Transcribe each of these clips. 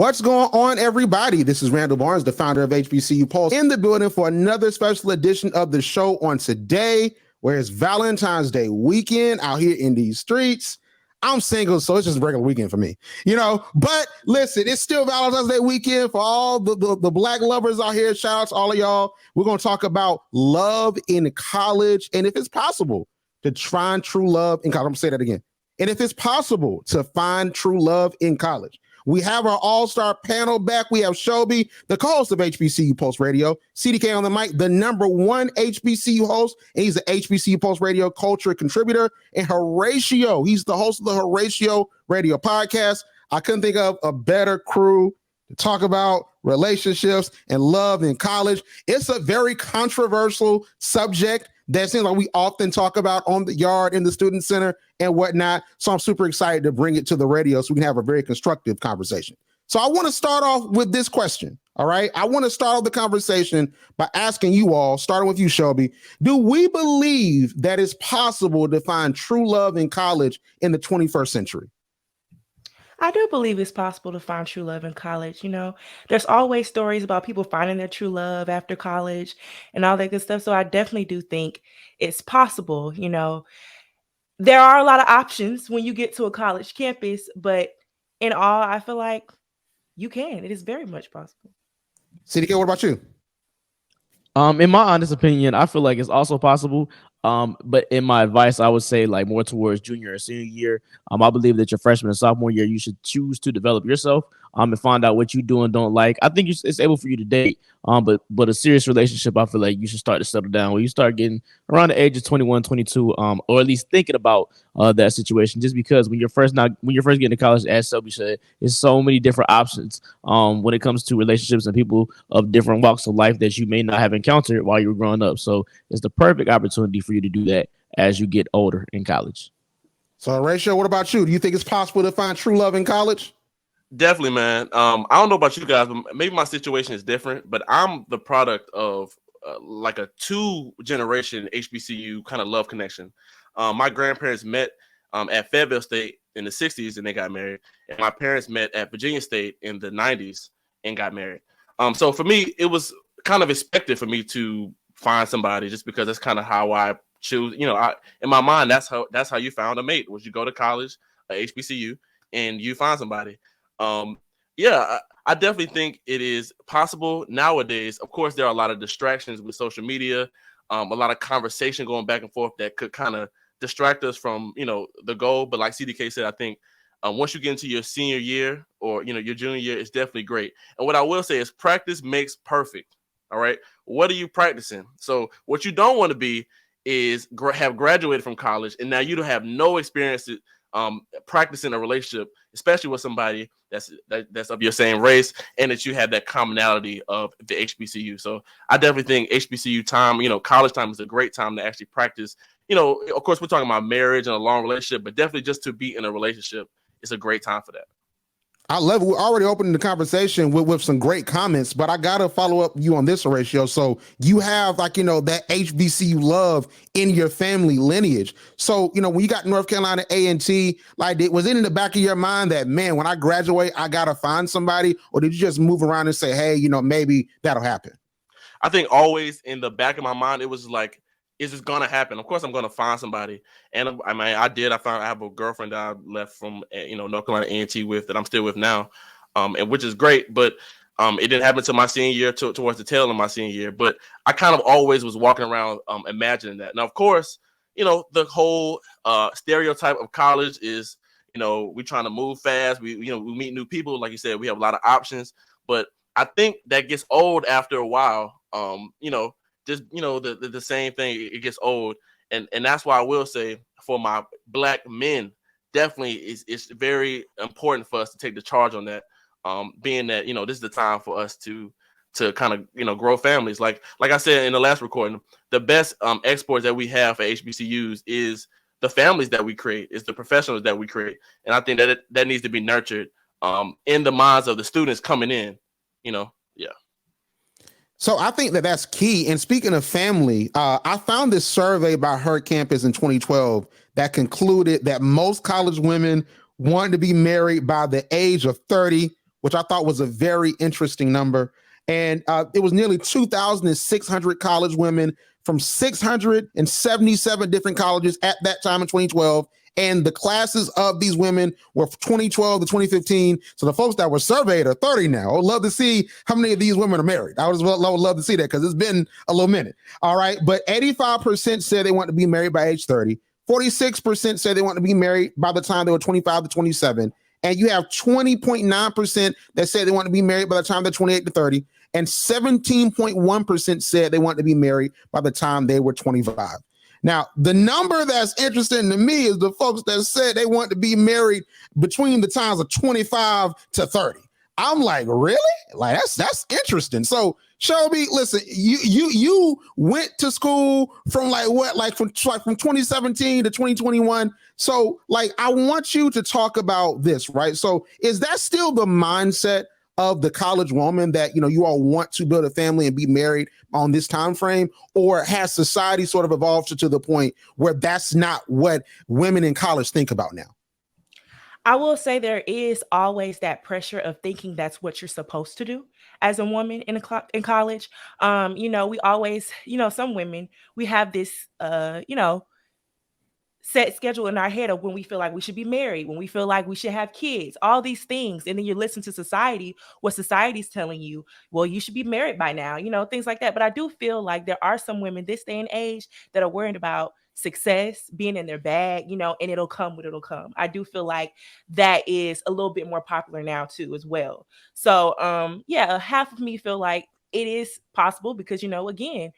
What's going on, everybody? This is Randall Barnes, the founder of HBCU Pulse, in the building for another special edition of the show on today, where it's Valentine's Day weekend out here in these streets. I'm single, so it's just a regular weekend for me, but listen, it's still Valentine's Day weekend for all the black lovers out here. Shout out to all of y'all. We're going to talk about love in college and if it's possible to find true love in college. I'm going to say that again. And if it's possible to find true love in college. We have our all-star panel back. We have Shelby, the co-host of HBCU Pulse Radio, CDK on the mic, the number one HBCU host, and he's the HBCU Pulse Radio culture contributor, and Horatio, he's the host of the Horatio Radio podcast. I couldn't think of a better crew to talk about relationships and love in college. It's a very controversial subject that seems like we often talk about on the yard, in the student center and whatnot. So I'm super excited to bring it to the radio so we can have a very constructive conversation. So I want to start off with this question. All right. I want to start off the conversation by asking you all, starting with you, Shelby, do we believe that it's possible to find true love in college in the 21st century? I do believe it's possible to find true love in college. There's always stories about people finding their true love after college and all that good stuff. So I definitely do think it's possible. There are a lot of options when you get to a college campus, but in all, I feel like you can. It is very much possible. CDK, what about you? In my honest opinion, I feel like it's also possible. But in my advice, I would say like more towards junior or senior year. I believe that your freshman and sophomore year, you should choose to develop yourself and find out what you do and don't like. I think it's able for you to date. But a serious relationship, I feel like you should start to settle down when you start getting around the age of 21, 22, or at least thinking about that situation. Just because when you're first getting to college, as Shelby said, there's so many different options when it comes to relationships and people of different walks of life that you may not have encountered while you were growing up. So it's the perfect opportunity for you to do that as you get older in college. So, Horatio, what about you? Do you think it's possible to find true love in college? Definitely, man. I don't know about you guys, but maybe my situation is different. But I'm the product of like a 2-generation HBCU kind of love connection. My grandparents met at Fayetteville State in the 60s and they got married. And my parents met at Virginia State in the 90s and got married. So for me, it was kind of expected for me to find somebody just because that's kind of how I choose. In my mind, that's how you found a mate, was you go to college, HBCU, and you find somebody. I definitely think it is possible nowadays. Of course, there are a lot of distractions with social media, a lot of conversation going back and forth that could kind of distract us from, the goal. But like CDK said, I think once you get into your senior year or, your junior year, it's definitely great. And what I will say is practice makes perfect. All right. What are you practicing? So what you don't want to be is have graduated from college and now you don't have no experience practicing a relationship, especially with somebody that's of your same race, and that you have that commonality of the HBCU. So I definitely think HBCU time, college time is a great time to actually practice. Of course, we're talking about marriage and a long relationship, but definitely just to be in a relationship is a great time for that. I love it. We're already opening the conversation with some great comments, but I got to follow up you on this, Horatio. So you have that HBCU love in your family lineage. So, when you got North Carolina A&T, was it in the back of your mind that, man, when I graduate, I got to find somebody? Or did you just move around and say, hey, maybe that'll happen? I think always in the back of my mind, it was like, is this gonna happen? Of course, I'm gonna find somebody, and I did. I have a girlfriend that I left from North Carolina A&T with that I'm still with now, and which is great. But it didn't happen until my senior year, towards the tail of my senior year. But I kind of always was walking around imagining that. Now, of course, the whole stereotype of college is we trying to move fast. We meet new people, like you said. We have a lot of options, but I think that gets old after a while. Just the same thing, it gets old, and that's why I will say for my black men, definitely it's very important for us to take the charge on that, being that this is the time for us to kind of grow families. Like I said in the last recording, the best exports that we have for HBCUs is the families that we create, is the professionals that we create, and I think that needs to be nurtured in the minds of the students coming in. So I think that's key. And speaking of family, I found this survey by Hurt Campus in 2012 that concluded that most college women wanted to be married by the age of 30, which I thought was a very interesting number. And it was nearly 2,600 college women from 677 different colleges at that time in 2012. And the classes of these women were 2012 to 2015. So the folks that were surveyed are 30 now. I would love to see how many of these women are married. I would love to see that because it's been a little minute. All right. But 85% said they want to be married by age 30. 46% said they want to be married by the time they were 25 to 27. And you have 20.9% that said they want to be married by the time they're 28 to 30. And 17.1% said they want to be married by the time they were 25. Now, the number that's interesting to me is the folks that said they want to be married between the times of 25 to 30. I'm like, really? Like, that's interesting. So, Shelby, listen, you went to school from from 2017 to 2021. So, like, I want you to talk about this, right? So, is that still the mindset of the college woman that, you all want to build a family and be married on this time frame, or has society sort of evolved to the point where that's not what women in college think about now? I will say there is always that pressure of thinking that's what you're supposed to do as a woman in college. We always, some women, we have this, set schedule in our head of when we feel like we should be married, when we feel like we should have kids, all these things. And then you listen to society, what society's telling you, well, you should be married by now, things like that. But I do feel like there are some women this day and age that are worried about success being in their bag, and it'll come when it'll come. I do feel like that is a little bit more popular now too, as well. So, half of me feel like it is possible because, again,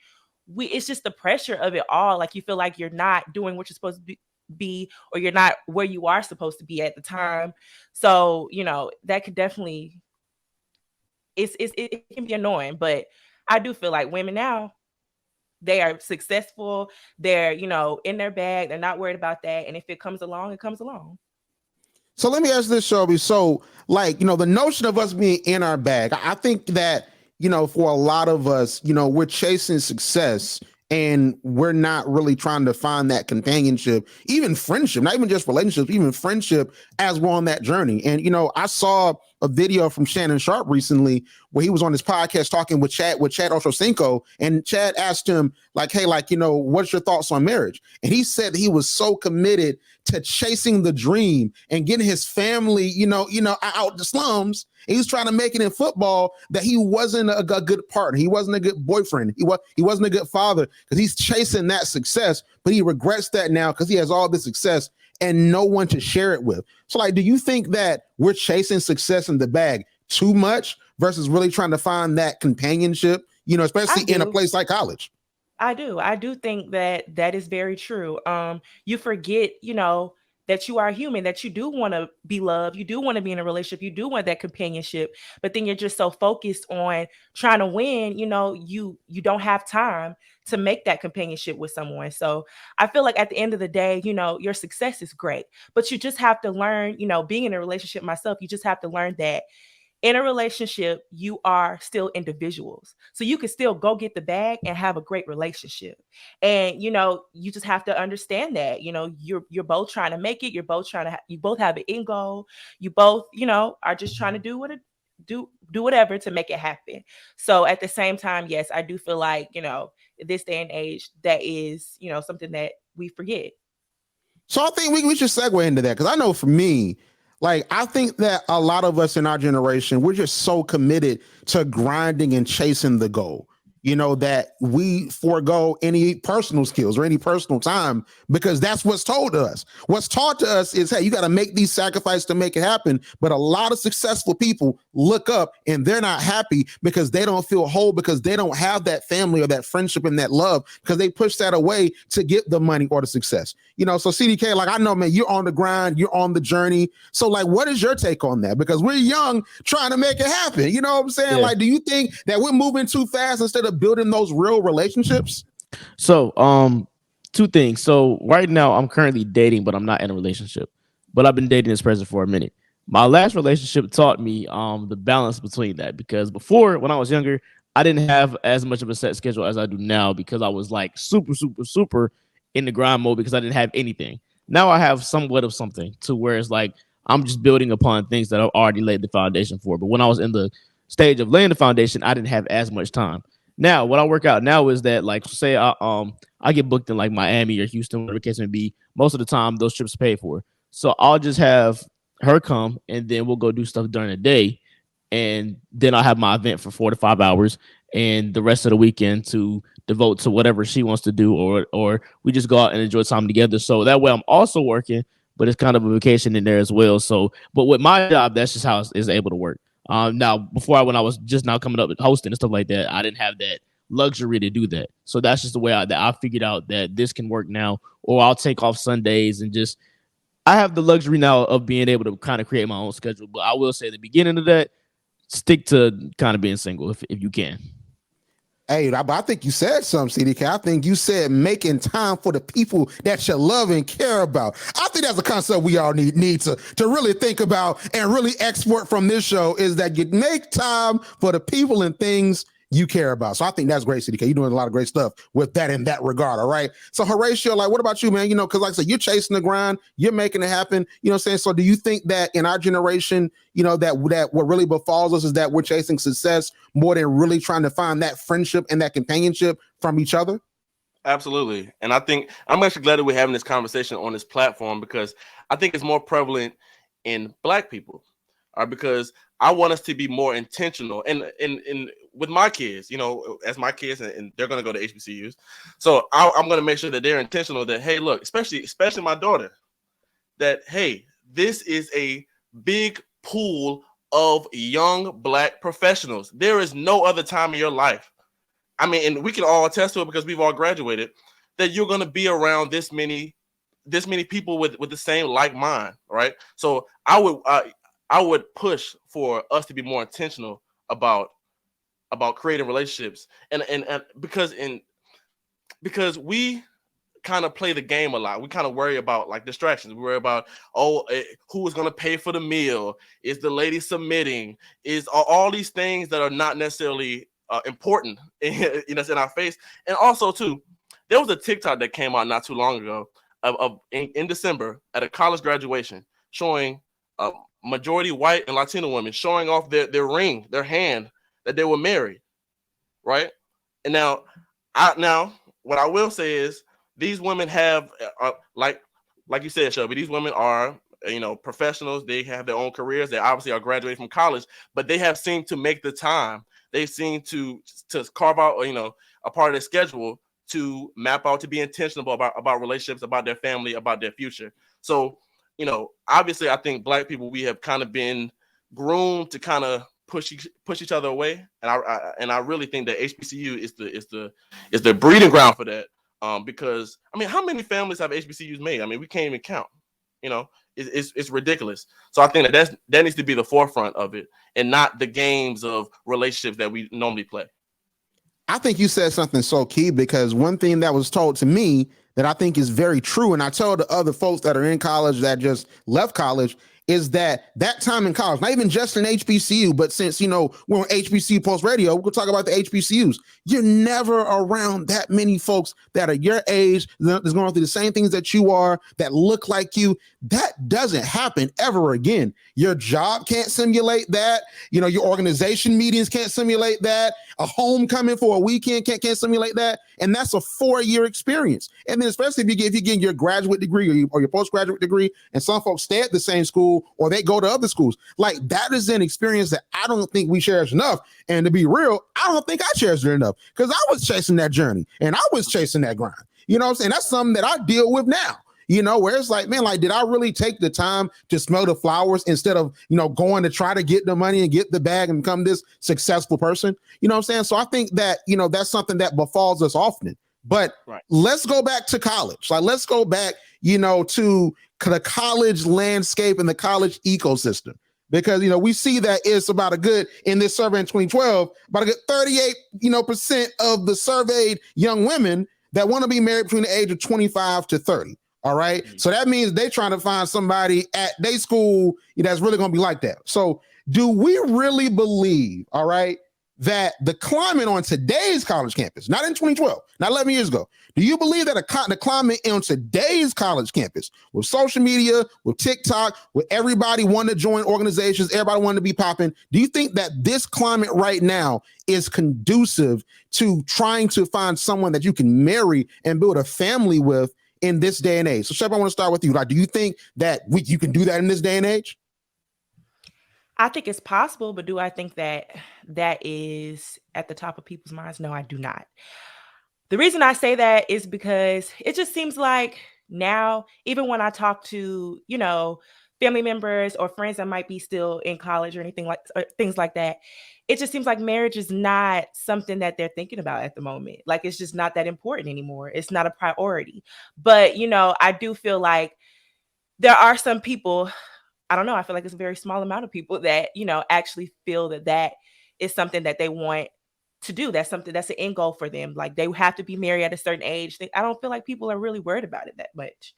it's just the pressure of it all. Like, you feel like you're not doing what you're supposed to be, or you're not where you are supposed to be at the time. So, that could definitely, it can be annoying, but I do feel like women now, they are successful. They're, in their bag. They're not worried about that. And if it comes along, it comes along. So let me ask this, Shelby. So, the notion of us being in our bag, I think that, for a lot of us, we're chasing success and we're not really trying to find that companionship, even friendship, not even just relationships, even friendship as we're on that journey. And, I saw a video from Shannon Sharp recently where he was on his podcast talking with Chad Ochocinco, and Chad asked him hey, what's your thoughts on marriage? And he said he was so committed to chasing the dream and getting his family, out the slums. He was trying to make it in football, that he wasn't a good partner. He wasn't a good boyfriend. He wasn't a good father, because he's chasing that success, but he regrets that now because he has all this success and no one to share it with. So, do you think that we're chasing success in the bag too much versus really trying to find that companionship, especially in a place like college? I do think that is very true. You forget, that you are human, that you do want to be loved, you do want to be in a relationship, you do want that companionship, but then you're just so focused on trying to win, you don't have time to make that companionship with someone. So I feel like at the end of the day, your success is great, but you just have to learn, being in a relationship myself, you just have to learn that in a relationship, you are still individuals. So you can still go get the bag and have a great relationship. And, you just have to understand that, you're both trying to make it. You're both you both have an end goal. You both, are just trying to do whatever to make it happen. So at the same time, yes, I do feel like, this day and age, that is, something that we forget. So I think we should segue into that, because I know for me, I think that a lot of us in our generation, we're just so committed to grinding and chasing the goal, that we forego any personal skills or any personal time, because that's what's told to us. What's taught to us is, hey, you got to make these sacrifices to make it happen. But a lot of successful people look up and they're not happy because they don't feel whole, because they don't have that family or that friendship and that love, because they push that away to get the money or the success. So CDK, I know, man, you're on the grind, you're on the journey. So what is your take on that? Because we're young trying to make it happen. You know what I'm saying? Yeah. Do you think that we're moving too fast instead of building those real relationships? So, two things. So right now I'm currently dating, but I'm not in a relationship, but I've been dating this person for a minute. My last relationship taught me the balance between that, because before, when I was younger, I didn't have as much of a set schedule as I do now, because I was super in the grind mode, because I didn't have anything. Now I have somewhat of something, to where it's I'm just building upon things that I've already laid the foundation for. But when I was in the stage of laying the foundation, I didn't have as much time. Now, what I work out now is that, like, say I get booked in like Miami or Houston, whatever the case may be. Most of the time, those trips are paid for. So I'll just have her come, and then we'll go do stuff during the day, and then I'll have my event for 4 to 5 hours, and the rest of the weekend to devote to whatever she wants to do, or we just go out and enjoy time together. So that way, I'm also working, but it's kind of a vacation in there as well. So, but with my job, that's just how it's able to work. Now, before when I was just now coming up with hosting and stuff like that, I didn't have that luxury to do that. So that's just the way that I figured out that this can work now, or I'll take off Sundays and just, I have the luxury now of being able to kind of create my own schedule. But I will say the beginning of that, stick to kind of being single if you can. Hey, I think you said something, CDK. I think you said making time for the people that you love and care about. I think that's a concept we all need to really think about and really export from this show, is that you make time for the people and things you care about. So I think that's great, CDK. You're doing a lot of great stuff with that in that regard. All right. So Horatio, like, what about you, man? Because like I said, you're chasing the grind, you're making it happen. You know what I'm saying? So do you think that in our generation, that what really befalls us is that we're chasing success more than really trying to find that friendship and that companionship from each other? Absolutely. And I think I'm actually glad that we're having this conversation on this platform, because I think it's more prevalent in Black people, because I want us to be more intentional and with my kids, as my kids, and they're going to go to HBCUs. So I'm going to make sure that they're intentional, that, hey, look, especially my daughter, that, hey, this is a big pool of young Black professionals. There is no other time in your life. I mean, and we can all attest to it because we've all graduated, that you're going to be around this many people with the same like mind. Right. So I would push for us to be more intentional about creating relationships, and because we kind of play the game a lot. We kind of worry about like distractions. We worry about, who is going to pay for the meal? Is the lady submitting? Is all these things that are not necessarily important in our face. And also too, there was a TikTok that came out not too long ago in December at a college graduation, showing majority white and Latino women showing off their ring, their hand, that they were married, right? And now what I will say is, these women have, like you said, Shelby, these women are, professionals. They have their own careers. They obviously are graduating from college, but they have seemed to make the time. They seem to carve out, a part of their schedule to map out, to be intentional about relationships, about their family, about their future. So, obviously, I think Black people, we have kind of been groomed to kind of push each other away, and I really think that HBCU is the breeding ground for that. Because I mean, how many families have HBCUs made? I mean, we can't even count. It's ridiculous. So I think that needs to be the forefront of it, and not the games of relationships that we normally play. I think you said something so key, because one thing that was told to me that I think is very true, and I tell the other folks that are in college that just left college, is that time in college, not even just in HBCU, but since, we're on HBCU Pulse Radio, we'll talk about the HBCUs. You're never around that many folks that are your age, that's going through the same things that you are, that look like you. That doesn't happen ever again. Your job can't simulate that. Your organization meetings can't simulate that. A homecoming for a weekend can't simulate that. And that's a 4-year experience. And then especially if you get your graduate degree or your postgraduate degree, and some folks stay at the same school or they go to other schools, like, that is an experience that I don't think we cherish enough. And to be real, I don't think I cherished it enough, because I was chasing that journey and I was chasing that grind. You know what I'm saying? That's something that I deal with now. Where it's like, man, like, did I really take the time to smell the flowers instead of, going to try to get the money and get the bag and become this successful person? You know what I'm saying? So I think that, that's something that befalls us often. But right, let's go back to college. Like, let's go back, to the college landscape and the college ecosystem. Because, we see that it's about in this survey in 2012, about a good 38%, of the surveyed young women that want to be married between the age of 25 to 30. All right. Mm-hmm. So that means they're trying to find somebody at their school that's really going to be like that. So do we really believe, all right, that the climate on today's college campus, not in 2012, not 11 years ago, do you believe that the climate on today's college campus, with social media, with TikTok, with everybody wanting to join organizations, everybody wanting to be popping, do you think that this climate right now is conducive to trying to find someone that you can marry and build a family with in this day and age? So Shep, I want to start with you. Like, do you think that you can do that in this day and age? I think it's possible, but do I think that that is at the top of people's minds? No, I do not. The reason I say that is because it just seems like now, even when I talk to, family members or friends that might be still in college or anything like or things like that, it just seems like marriage is not something that they're thinking about at the moment. Like it's just not that important anymore. It's not a priority. But, I do feel like there are some people, I don't know, I feel like it's a very small amount of people that, actually feel that that is something that they want to do. That's something that's an end goal for them. Like they have to be married at a certain age. I don't feel like people are really worried about it that much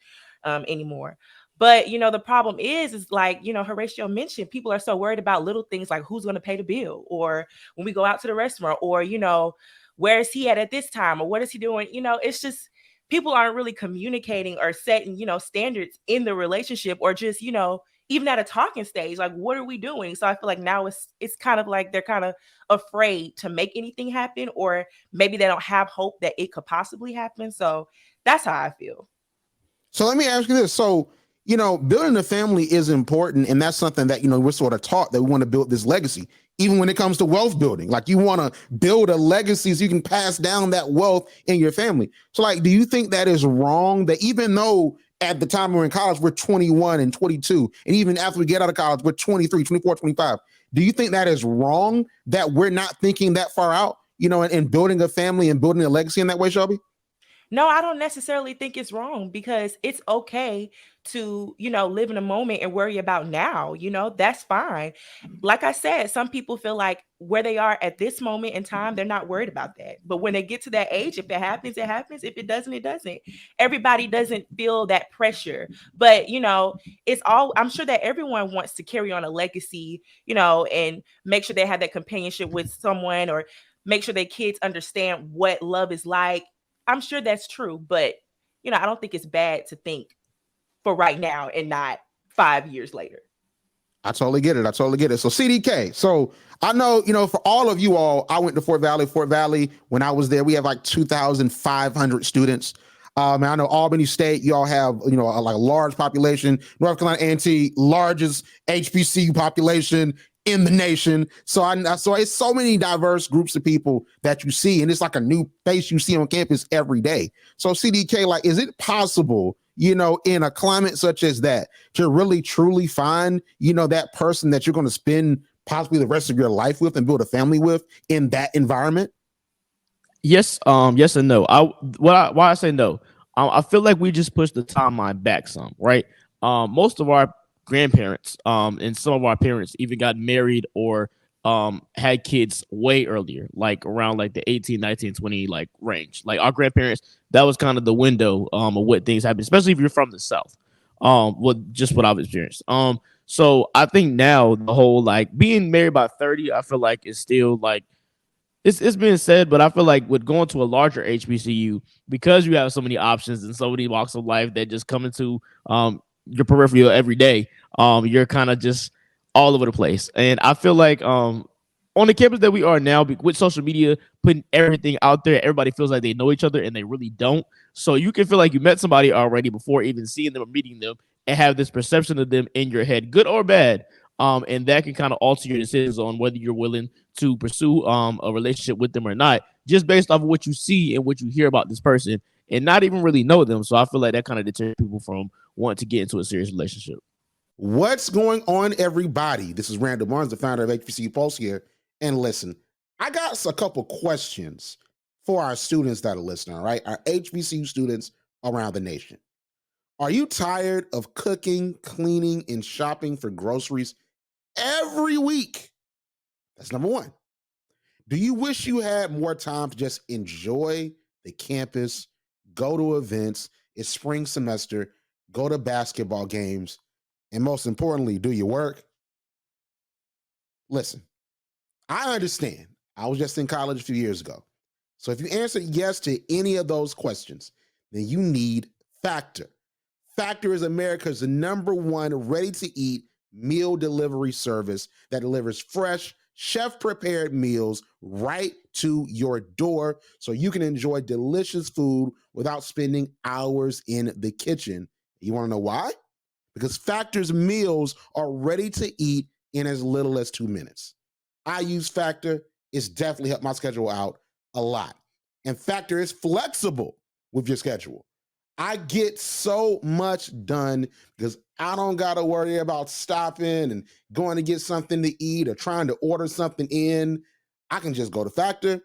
anymore. But the problem is like, Horatio mentioned, people are so worried about little things like who's going to pay the bill, or when we go out to the restaurant, or where is he at this time, or what is he doing? It's just people aren't really communicating or setting, standards in the relationship, or just, even at a talking stage, like what are we doing? So I feel like now it's kind of like they're kind of afraid to make anything happen, or maybe they don't have hope that it could possibly happen. So that's how I feel. So let me ask you this. So, building a family is important. And that's something that, we're sort of taught that we want to build this legacy, even when it comes to wealth building. Like you want to build a legacy so you can pass down that wealth in your family. So like, do you think that is wrong that even though at the time we're in college, we're 21 and 22, and even after we get out of college, we're 23, 24, 25. Do you think that is wrong that we're not thinking that far out, and building a family and building a legacy in that way, Shelby? No, I don't necessarily think it's wrong, because it's okay to, live in a moment and worry about now, that's fine. Like I said, some people feel like where they are at this moment in time, they're not worried about that. But when they get to that age, if it happens, it happens. If it doesn't, it doesn't. Everybody doesn't feel that pressure. But, I'm sure that everyone wants to carry on a legacy, and make sure they have that companionship with someone, or make sure their kids understand what love is like. I'm sure that's true, but I don't think it's bad to think for right now and not 5 years later. I totally get it. So CDK. So I know, for all of you all, I went to Fort Valley. Fort Valley, when I was there, we have like 2,500 students. And I know Albany State, y'all have, like a large population. North Carolina A&T, largest HBCU population in the nation. So it's so many diverse groups of people that you see, and it's like a new face you see on campus every day. So CDK, like, is it possible, in a climate such as that, to really truly find, that person that you're going to spend possibly the rest of your life with and build a family with in that environment? Yes, yes and no. Why I say no? I feel like we just pushed the timeline back some, right? Most of our grandparents, and some of our parents even got married or had kids way earlier, like around like the 18, 19, 20 like range. Like our grandparents, that was kind of the window of what things happen, especially if you're from the South. Just what I've experienced. So I think now the whole like being married by 30, I feel like is still like it's been said, but I feel like with going to a larger HBCU, because you have so many options and so many walks of life that just come into your peripheral every day, you're kind of just all over the place. And I feel like on the campus that we are now, with social media putting everything out there, everybody feels like they know each other and they really don't. So you can feel like you met somebody already before even seeing them or meeting them, and have this perception of them in your head, good or bad. And that can kind of alter your decisions on whether you're willing to pursue a relationship with them or not, just based off of what you see and what you hear about this person, and not even really know them. So I feel like that kind of deters people from wanting to get into a serious relationship. What's going on, everybody? This is Randall Barnes, the founder of HBCU Pulse here. And listen, I got a couple questions for our students that are listening, all right? Our HBCU students around the nation. Are you tired of cooking, cleaning, and shopping for groceries every week? That's number one. Do you wish you had more time to just enjoy the campus, go to events? It's spring semester, go to basketball games, and most importantly, do your work? Listen, I understand. I was just in college a few years ago. So if you answered yes to any of those questions, then you need Factor. Factor is America's #1 ready-to-eat meal delivery service that delivers fresh, chef-prepared meals right to your door so you can enjoy delicious food without spending hours in the kitchen. You want to know why? Because Factor's meals are ready to eat in as little as 2 minutes. I use Factor. It's definitely helped my schedule out a lot. And Factor is flexible with your schedule. I get so much done because I don't got to worry about stopping and going to get something to eat or trying to order something in. I can just go to Factor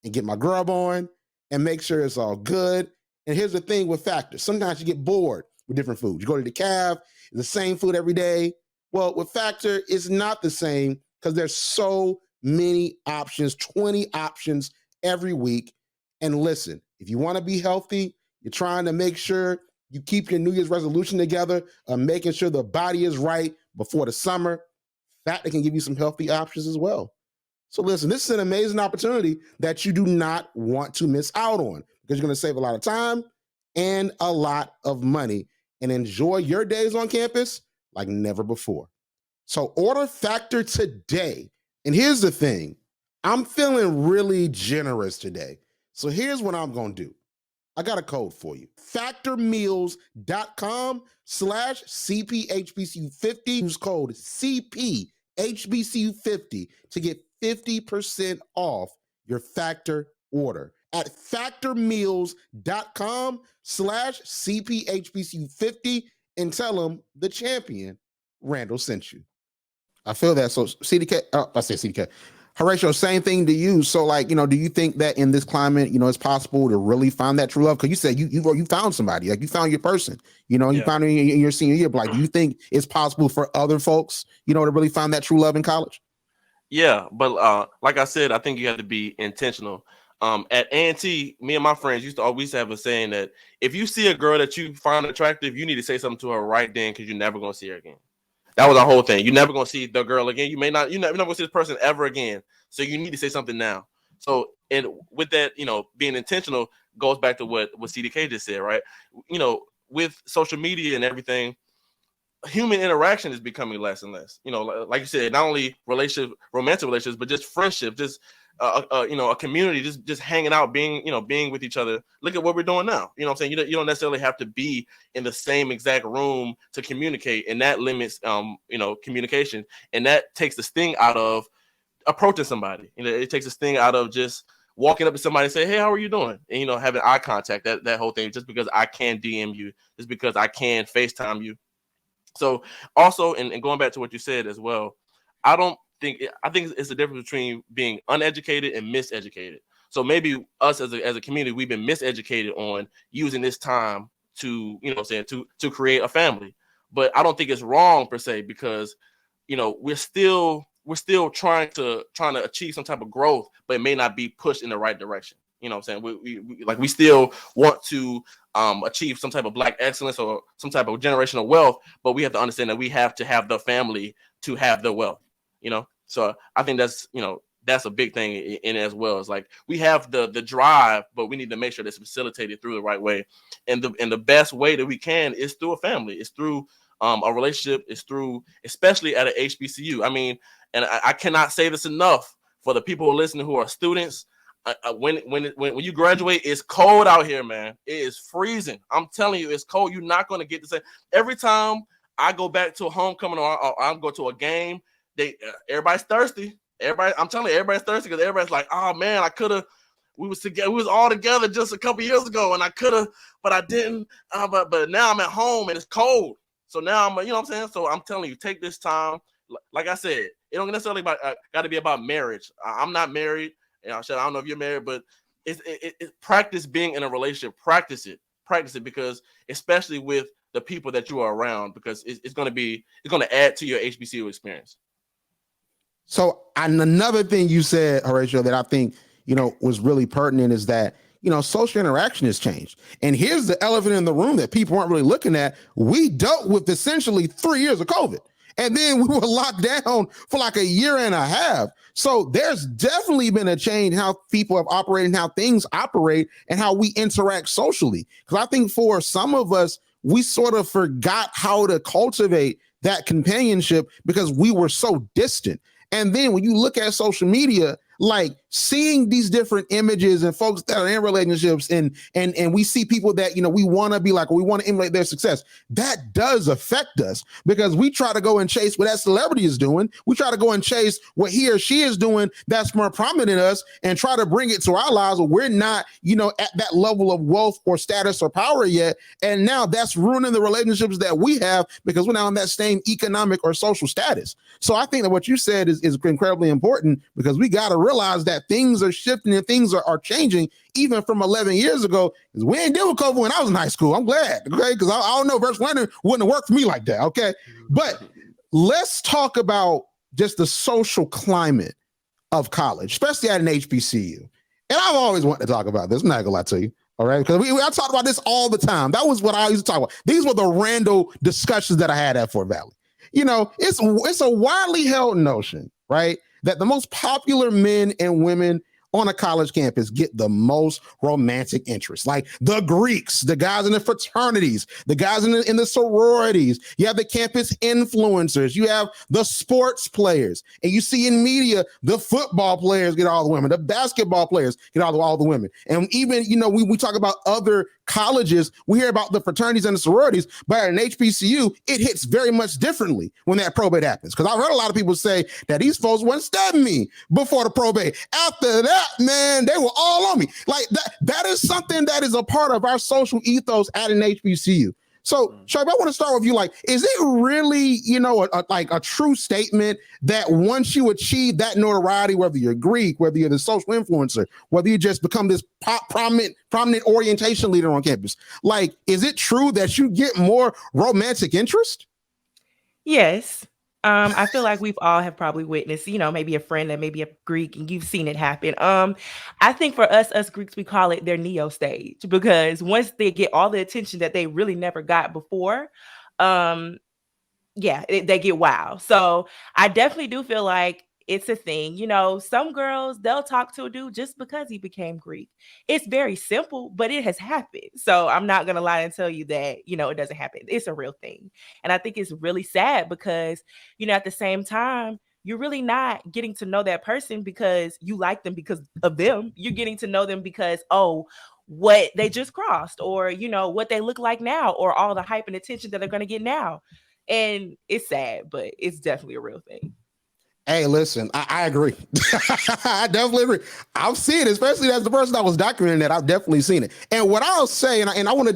and get my grub on and make sure it's all good. And here's the thing with Factor. Sometimes you get bored with different foods. You go to the caf, the same food every day. Well, with Factor, it's not the same because there's so many options, 20 options every week. And listen, if you want to be healthy, you're trying to make sure you keep your New Year's resolution together, making sure the body is right before the summer, Factor can give you some healthy options as well. So listen, this is an amazing opportunity that you do not want to miss out on because you're going to save a lot of time and a lot of money and enjoy your days on campus like never before. So order Factor today. And here's the thing, I'm feeling really generous today. So here's what I'm going to do. I got a code for you. Factormeals.com/CPHBCU50. Use code CPHBCU50 to get 50% off your Factor order at factormeals.com/CPHBCU50 and tell them the champion Randall sent you. I feel that. So CDK, I say CDK. Horatio, same thing to you. So, like, do you think that in this climate, it's possible to really find that true love? Because you said you found somebody, like you found your person, you found it in your senior year. But like, do you think it's possible for other folks, to really find that true love in college? Yeah, but like I said, I think you have to be intentional. At A&T, me and my friends used to always have a saying that if you see a girl that you find attractive, you need to say something to her right then because you're never gonna see her again. That was our whole thing. You're never gonna see the girl again. You're never gonna see this person ever again. So you need to say something now. So, and with that, being intentional goes back to what CDK just said, right? With social media and everything, human interaction is becoming less and less. Like you said, not only romantic relationships, but just friendship, just a community, just hanging out, being with each other. Look at what we're doing now. You know what I'm saying? You don't necessarily have to be in the same exact room to communicate, and that limits communication, and that takes the sting out of approaching somebody. It takes the sting out of just walking up to somebody and say, "Hey, how are you doing?" And having eye contact. That whole thing. Just because I can DM you, just because I can FaceTime you. So also, and going back to what you said as well, I think it's the difference between being uneducated and miseducated. So maybe us as a community, we've been miseducated on using this time to, to create a family. But I don't think it's wrong per se, because, we're still trying to achieve some type of growth, but it may not be pushed in the right direction. You know what I'm saying? We still want to achieve some type of Black excellence or some type of generational wealth, but we have to understand that we have to have the family to have the wealth. So I think that's a big thing in it as well. It's like we have the drive, but we need to make sure that's facilitated through the right way. And the best way that we can is through a family. It's through a relationship. It's through, especially at an HBCU. I mean, and I cannot say this enough for the people who are listening who are students. When you graduate, it's cold out here, man. It is freezing. I'm telling you, it's cold. You're not going to get the same. Every time I go back to a homecoming or I go to a game, everybody's thirsty. I'm telling you, everybody's thirsty because everybody's like, "Oh man, I could have. We was together. We was all together just a couple years ago, and I could have, but I didn't. But now I'm at home and it's cold. So now I'm, what I'm saying. So I'm telling you, take this time. Like I said, it don't necessarily got to be about marriage. I'm not married. I don't know if you're married, but it's practice being in a relationship. Practice it because especially with the people that you are around, because it's going to add to your HBCU experience. So, and another thing you said, Horatio, that I think, was really pertinent is that, social interaction has changed. And here's the elephant in the room that people aren't really looking at. We dealt with essentially 3 years of COVID. And then we were locked down for like a year and a half. So there's definitely been a change in how people have operated, and how things operate, and how we interact socially. Because I think for some of us, we sort of forgot how to cultivate that companionship because we were so distant. And then when you look at social media, like seeing these different images and folks that are in relationships, and we see people that, you know, we want to be like, we want to emulate their success, that does affect us because we try to go and chase what that celebrity is doing. We try to go and chase what he or she is doing that's more prominent in us and try to bring it to our lives where we're not, you know, at that level of wealth or status or power yet. And now that's ruining the relationships that we have because we're not on that same economic or social status. So I think that what you said is incredibly important because we got to realize that things are shifting and things are changing even from 11 years ago. Because we ain't dealing with COVID when I was in high school. I'm glad, okay? Because I don't know, first learning wouldn't have worked for me like that, okay? But let's talk about just the social climate of college, especially at an HBCU. And I've always wanted to talk about this. I'm not gonna lie to you, all right? Because I talk about this all the time. That was what I used to talk about. These were the random discussions that I had at Fort Valley. You know, it's a widely held notion, right, that the most popular men and women on a college campus get the most romantic interest, like the Greeks, the guys in the fraternities, the guys in the sororities. You have the campus influencers, you have the sports players, and you see in media the football players get all the women, the basketball players get all the women. And even, you know, we talk about other colleges, we hear about the fraternities and the sororities, but at an HBCU, it hits very much differently when that probate happens. Because I've heard a lot of people say that these folks wouldn't stab me before the probate. After that, man, they were all on me. Like that is something that is a part of our social ethos at an HBCU. So, Sharp, I want to start with you. Like, is it really, you know, a true statement that once you achieve that notoriety, whether you're Greek, whether you're the social influencer, whether you just become this prominent orientation leader on campus, like, is it true that you get more romantic interest? Yes. I feel like we've all have probably witnessed, you know, maybe a friend that may be a Greek and you've seen it happen. I think for us Greeks, we call it their neo stage because once they get all the attention that they really never got before, they get wow. So I definitely do feel like it's a thing. You know, some girls, they'll talk to a dude just because he became Greek. It's very simple, but it has happened. So I'm not going to lie and tell you that, you know, it doesn't happen. It's a real thing. And I think it's really sad because, you know, at the same time, you're really not getting to know that person because you like them because of them. You're getting to know them because, oh, what they just crossed or, you know, what they look like now or all the hype and attention that they're going to get now. And it's sad, but it's definitely a real thing. Hey, listen, I agree. I definitely agree. I've seen it, especially as the person that was documenting that. I've definitely seen it. And what I'll say, and I want to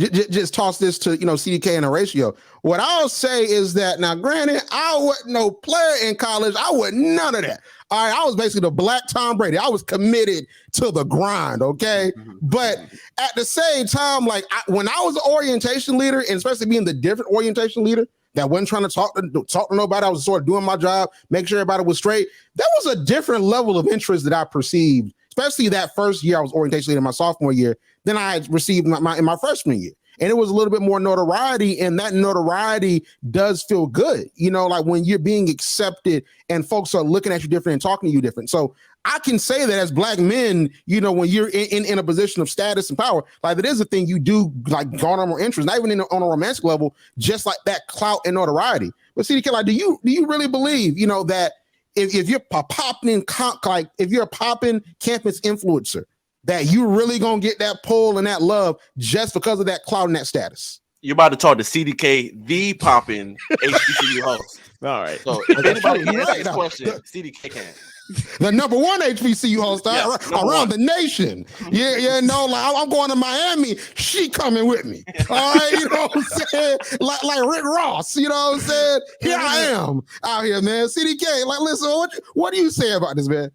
just toss this to, you know, CDK and Horatio. What I'll say is that now, granted, I wasn't no player in college. I wasn't none of that. All right, I was basically the black Tom Brady. I was committed to the grind, okay? But at the same time, like when I was an orientation leader, and especially being the different orientation leader, that wasn't trying to talk to nobody. I was sort of doing my job, make sure everybody was straight. There was a different level of interest that I perceived, especially that first year I was orientation leader, my sophomore year, than I received in my freshman year. And it was a little bit more notoriety, and that notoriety does feel good. You know, like when you're being accepted and folks are looking at you different and talking to you different. So I can say that as black men, you know, when you're in a position of status and power, like it is a thing you do, like garner more interest, not even on a romantic level, just like that clout and notoriety. But CDK, like, do you really believe, you know, that if you're if you're a popping campus influencer, that you really gonna get that pull and that love just because of that clout and that status? You're about to talk to CDK, the popping HBCU host. All right. So if anybody can answer this question, CDK can. The number one HBCU host around the nation. Yeah, no, like I'm going to Miami. She coming with me. All right, you know what I'm saying? Like Rick Ross, you know what I'm saying? Here I am out here, man. CDK, like, listen, what do you say about this, man?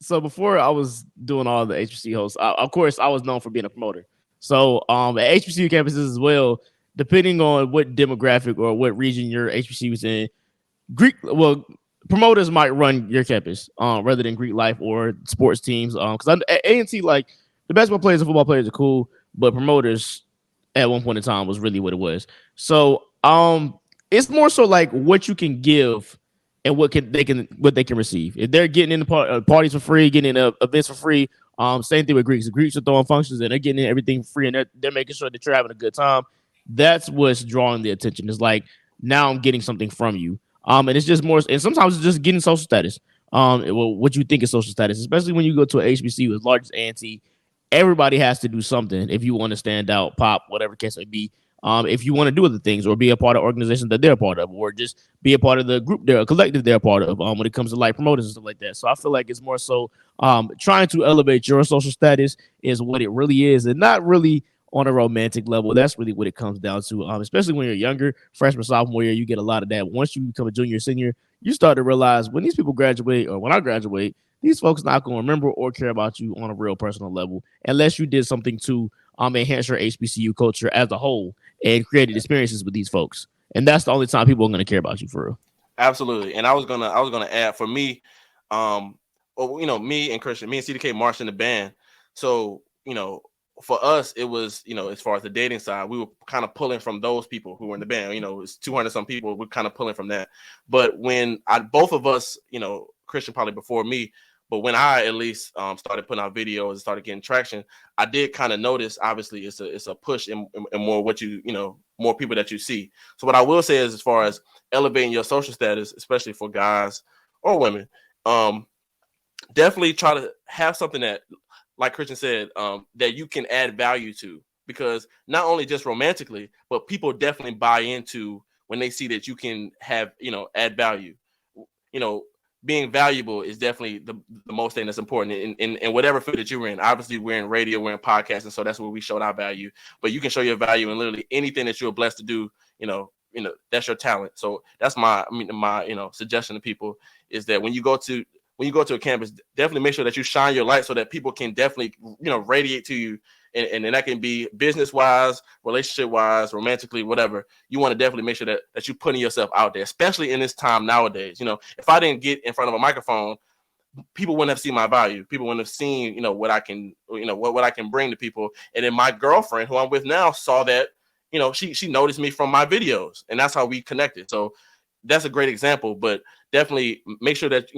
So before I was doing all the HBCU hosts, of course, I was known for being a promoter. So at HBCU campuses as well, depending on what demographic or what region your HBCU is in, promoters might run your campus rather than Greek life or sports teams. Because at A&T, like the basketball players and football players are cool, but promoters at one point in time was really what it was. So it's more so like what you can give and what they can receive. If they're getting in the parties for free, getting in events for free, same thing with Greeks. The Greeks are throwing functions and they're getting in everything for free, and they're making sure that you're having a good time. That's what's drawing the attention. It's like, now I'm getting something from you. And it's just more, and sometimes it's just getting social status. What you think is social status, especially when you go to a HBCU as large as A&T, everybody has to do something if you want to stand out, pop, whatever case may be. If you want to do other things or be a part of organizations that they're a part of, or just be a part of the group, they're a collective they're a part of, when it comes to like promoters and stuff like that. So I feel like it's more so trying to elevate your social status is what it really is, and not really on a romantic level. That's really what it comes down to. Especially when you're younger, freshman, sophomore year, you get a lot of that. Once you become a junior, senior, you start to realize when these people graduate, or when I graduate, these folks not going to remember or care about you on a real personal level unless you did something to enhance your HBCU culture as a whole and created experiences with these folks. And that's the only time people are going to care about you, for real. Absolutely. And I was gonna add, for me, me and Christian, me and CDK marched in the band. So, for us, it was, as far as the dating side, we were kind of pulling from those people who were in the band. It's 200 some people. We're kind of pulling from that. But when both of us, Christian probably before me, but when I at least started putting out videos and started getting traction, I did kind of notice, obviously, it's a push in more what more people that you see. So what I will say is, as far as elevating your social status, especially for guys or women, definitely try to have something that, like Christian said, that you can add value to, because not only just romantically, but people definitely buy into when they see that you can have, add value. Being valuable is definitely the most thing that's important in whatever field that you're in. Obviously, we're in radio, we're in podcasting, so that's where we showed our value. But you can show your value in literally anything that you're blessed to do. That's your talent. So that's my suggestion to people is that when you go to a campus, definitely make sure that you shine your light so that people can definitely radiate to you. And that can be business-wise, relationship-wise, romantically, whatever. You want to definitely make sure that you're putting yourself out there, especially in this time nowadays. If I didn't get in front of a microphone, people wouldn't have seen my value. People wouldn't have seen, what I can, what I can bring to people. And then my girlfriend, who I'm with now, saw that, she noticed me from my videos, and that's how we connected. So that's a great example, but definitely make sure that,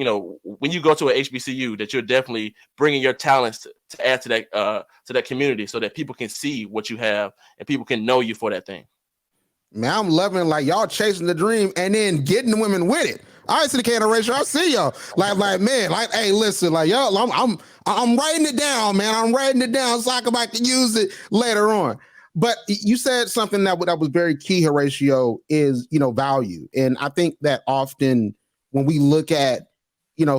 when you go to a HBCU, that you're definitely bringing your talents to add to that community, so that people can see what you have and people can know you for that thing. Man, I'm loving like y'all chasing the dream and then getting the women with it. I see the can ratio. I see y'all like man, like, hey, listen, like y'all, I'm writing it down, man. I'm writing it down so I can use it later on. But you said something that was very key, Horatio, is, value. And I think that often when we look at,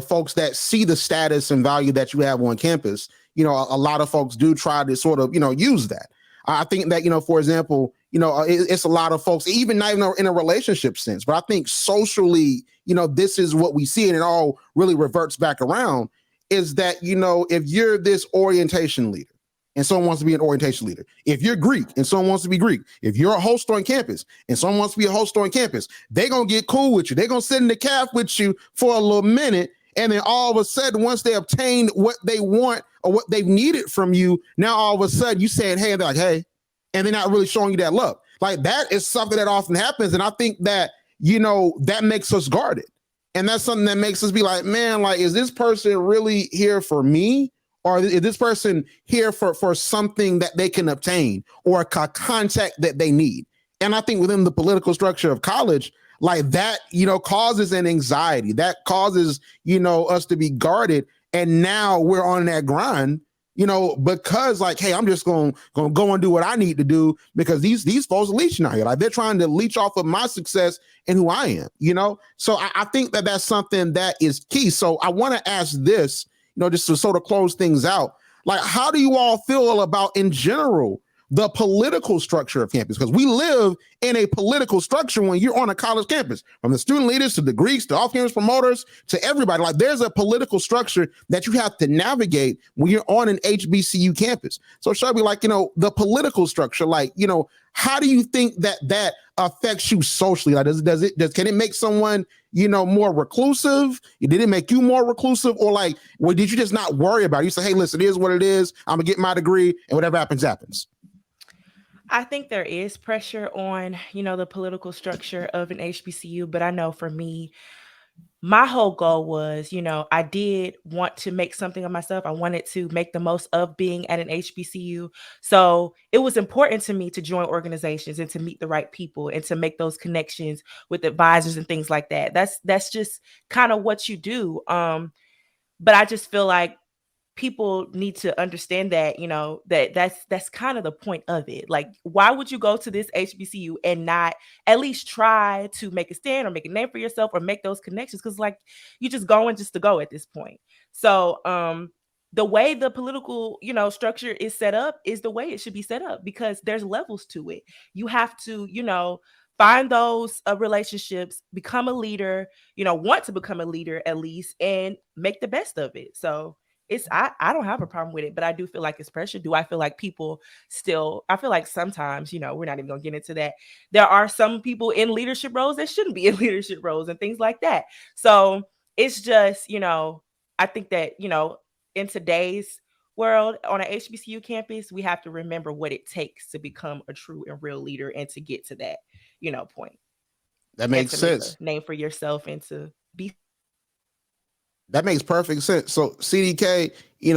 folks that see the status and value that you have on campus, a lot of folks do try to sort of, use that. I think that, for example, it's a lot of folks, even not even in a relationship sense, but I think socially, this is what we see, and it all really reverts back around, is that, if you're this orientation leader, and someone wants to be an orientation leader. If you're Greek and someone wants to be Greek, if you're a host on campus and someone wants to be a host on campus, they're going to get cool with you. They're going to sit in the caf with you for a little minute. And then all of a sudden, once they obtained what they want or what they've needed from you, now all of a sudden you saying, hey, and they're like, hey, and they're not really showing you that love. Like, that is something that often happens. And I think that, that makes us guarded. And that's something that makes us be like, man, like, is this person really here for me? Or is this person here for something that they can obtain or a contact that they need? And I think within the political structure of college, like that, causes an anxiety that causes, us to be guarded. And now we're on that grind, because like, hey, I'm just going to go and do what I need to do because these folks are leeching out here. Like, they're trying to leech off of my success and who I am, So I think that that's something that is key. So I want to ask this, just to sort of close things out, like, how do you all feel about, in general, the political structure of campus? Because we live in a political structure when you're on a college campus, from the student leaders to the Greeks, to off-campus promoters, to everybody. Like, there's a political structure that you have to navigate when you're on an HBCU campus. So Shelby, like, the political structure, like, how do you think that affects you socially? Like, can it make someone, more reclusive? Did it make you more reclusive? Or like, well, did you just not worry about it? You say, hey, listen, it is what it is. I'm gonna get my degree and whatever happens, happens. I think there is pressure on, the political structure of an HBCU, but I know for me, my whole goal was, I did want to make something of myself. I wanted to make the most of being at an HBCU. So it was important to me to join organizations and to meet the right people and to make those connections with advisors and things like that. That's just kind of what you do. But I just feel like people need to understand that, that's kind of the point of it. Like, why would you go to this HBCU and not at least try to make a stand or make a name for yourself or make those connections? Because like, you just going just to go at this point. So the way the political, structure is set up is the way it should be set up, because there's levels to it. You have to, find those relationships, become a leader, want to become a leader at least, and make the best of it. So I don't have a problem with it, but I do feel like it's pressure. Do I feel like people still, I feel like sometimes, we're not even gonna get into that. There are some people in leadership roles that shouldn't be in leadership roles and things like that. So it's just, I think that, in today's world on an HBCU campus, we have to remember what it takes to become a true and real leader and to get to that, point. That makes sense. Name for yourself and to be. That makes perfect sense. So CDK,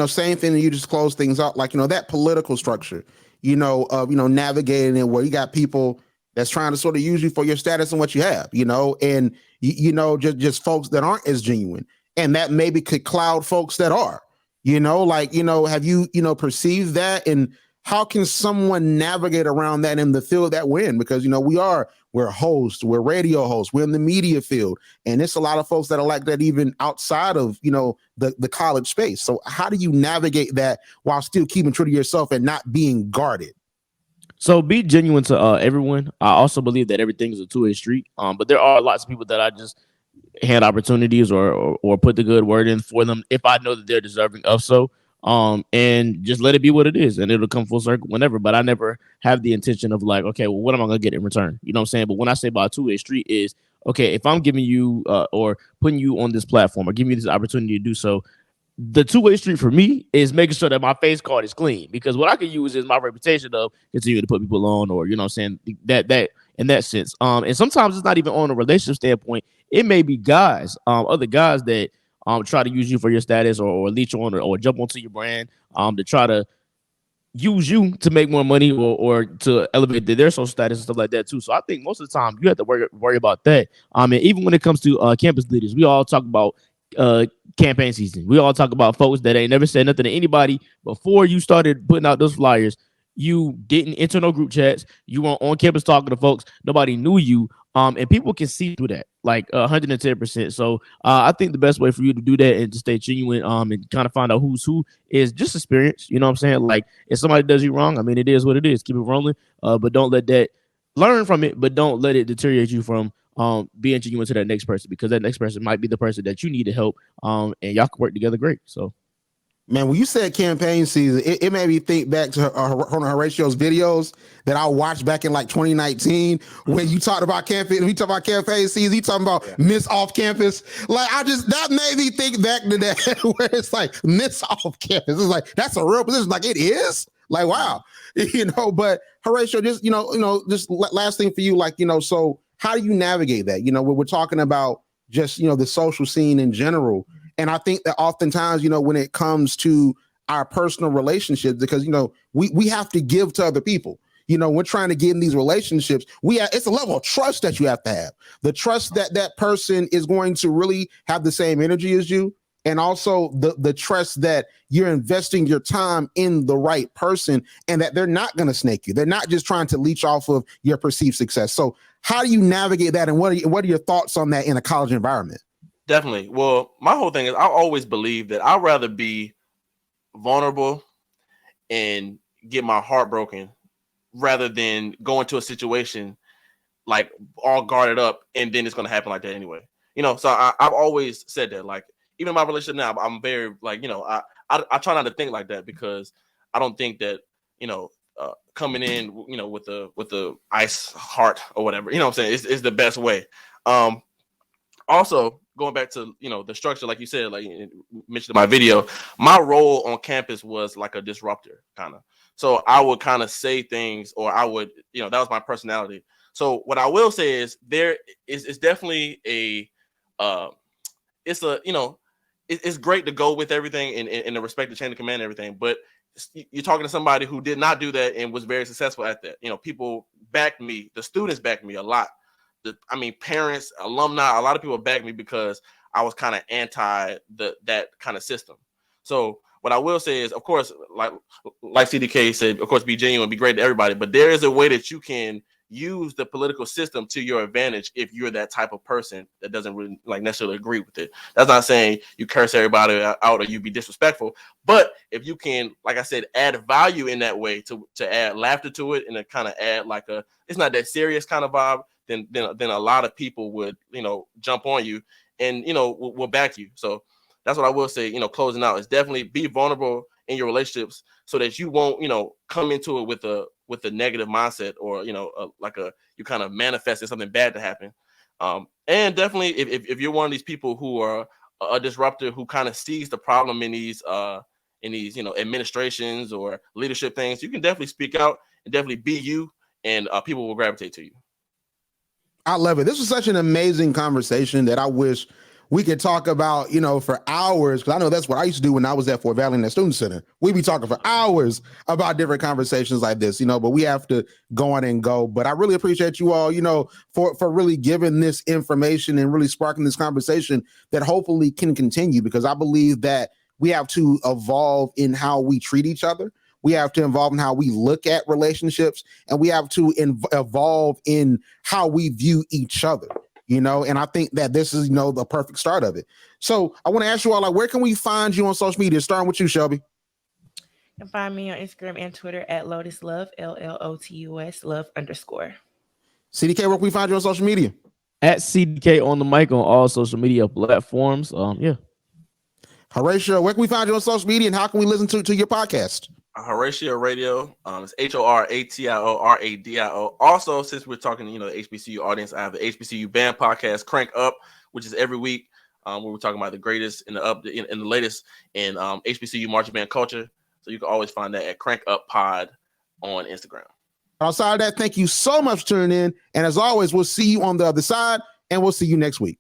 same thing. You just close things out, like, that political structure, navigating it, where you got people that's trying to sort of use you for your status and what you have, and just folks that aren't as genuine, and that maybe could cloud folks that are, have you, perceived that, and how can someone navigate around that in the field that we're in? Because, we're hosts, we're radio hosts, we're in the media field, and it's a lot of folks that are like that even outside of, the college space. So how do you navigate that while still keeping true to yourself and not being guarded? So be genuine to everyone. I also believe that everything is a two-way street. But there are lots of people that I just hand opportunities or put the good word in for them if I know that they're deserving of so. And just let it be what it is, and it'll come full circle whenever. But I never have the intention of like, okay, well, what am I gonna get in return? You know what I'm saying? But when I say about a two-way street is, okay, if I'm giving you or putting you on this platform or giving you this opportunity to do so, the two-way street for me is making sure that my face card is clean, because what I can use is my reputation of continuing to put people on, or what I'm saying, that in that sense. And sometimes it's not even on a relationship standpoint. It may be guys, other guys that try to use you for your status or leech on or jump onto your brand to try to use you to make more money or to elevate their social status and stuff like that too. So I think most of the time you have to worry about that. And even when it comes to campus leaders, we all talk about campaign season. We all talk about folks that ain't never said nothing to anybody before you started putting out those flyers. You didn't enter no group chats. You weren't on campus talking to folks. Nobody knew you. And people can see through that, like 110%. So I think the best way for you to do that and to stay genuine and kind of find out who's who is just experience. You know what I'm saying? Like, if somebody does you wrong, I mean, it is what it is. Keep it rolling. But don't let that, learn from it, but don't let it deteriorate you from being genuine to that next person, because that next person might be the person that you need to help. And y'all can work together great. So. Man, when you said campaign season, it made me think back to Horatio's videos that I watched back in like 2019 when you talked about campaign. We talk about campaign season. You talking about Miss Off Campus? Like, that made me think back to that where it's like Miss Off Campus. It's like, that's a real position. Like, it is. Like, wow, But Horatio, just just last thing for you, like, so how do you navigate that? We're talking about just the social scene in general. And I think that oftentimes, when it comes to our personal relationships, because, we have to give to other people, we're trying to get in these relationships. It's a level of trust that you have to have, the trust that that person is going to really have the same energy as you. And also the trust that you're investing your time in the right person and that they're not going to snake you. They're not just trying to leech off of your perceived success. So how do you navigate that? And what are your thoughts on that in a college environment? Definitely. Well, my whole thing is I always believe that I'd rather be vulnerable and get my heart broken rather than go into a situation like all guarded up and then it's going to happen like that anyway. So I've always said that, like, even in my relationship now, I'm very like, I try not to think like that, because I don't think that, coming in, with the ice heart or whatever, what I'm saying, is the best way. Also, going back to, the structure, like you said, like you mentioned in my video, my role on campus was like a disruptor kind of. So I would kind of say things, or I would, that was my personality. So what I will say is there is definitely a it's a, it's great to go with everything and the respect the chain of command and everything, but you're talking to somebody who did not do that and was very successful at that. People backed me. The students backed me a lot. Parents, alumni, a lot of people backed me because I was kind of anti that kind of system. So what I will say is, of course, like CDK said, of course, be genuine, be great to everybody, but there is a way that you can use the political system to your advantage if you're that type of person that doesn't really necessarily agree with it. That's not saying you curse everybody out or you be disrespectful, but if you can, like I said, add value in that way to add laughter to it and to kind of add it's not that serious kind of vibe, then a lot of people would jump on you and will back you. So that's what I will say. Closing out is definitely be vulnerable in your relationships so that you won't come into it with a negative mindset or you kind of manifesting something bad to happen. And definitely if you're one of these people who are a disruptor who kind of sees the problem in these administrations or leadership things, you can definitely speak out and definitely be you, and people will gravitate to you. I love it. This was such an amazing conversation that I wish we could talk about, for hours, because I know that's what I used to do when I was at Fort Valentine Student Center. We'd be talking for hours about different conversations like this, but we have to go on and go. But I really appreciate you all, for really giving this information and really sparking this conversation that hopefully can continue, because I believe that we have to evolve in how we treat each other. We have to evolve in how we look at relationships, and we have to evolve in how we view each other. And I think that this is, the perfect start of it. So I want to ask you all, where can we find you on social media? Starting with you, Shelby. You can find me on Instagram and Twitter at Lotus Love, LLOTUS, love_. CDK, where can we find you on social media? At CDK on the mic on all social media platforms. Horatio, where can we find you on social media, and how can we listen to your podcast? Horatio Radio. It's HORATIO. Also, since we're talking, the HBCU audience, I have the HBCU band podcast, Crank Up, which is every week, where we're talking about the greatest and the latest in HBCU marching band culture. So you can always find that at Crank Up Pod on Instagram. Outside of that, thank you so much for tuning in. And as always, we'll see you on the other side, and we'll see you next week.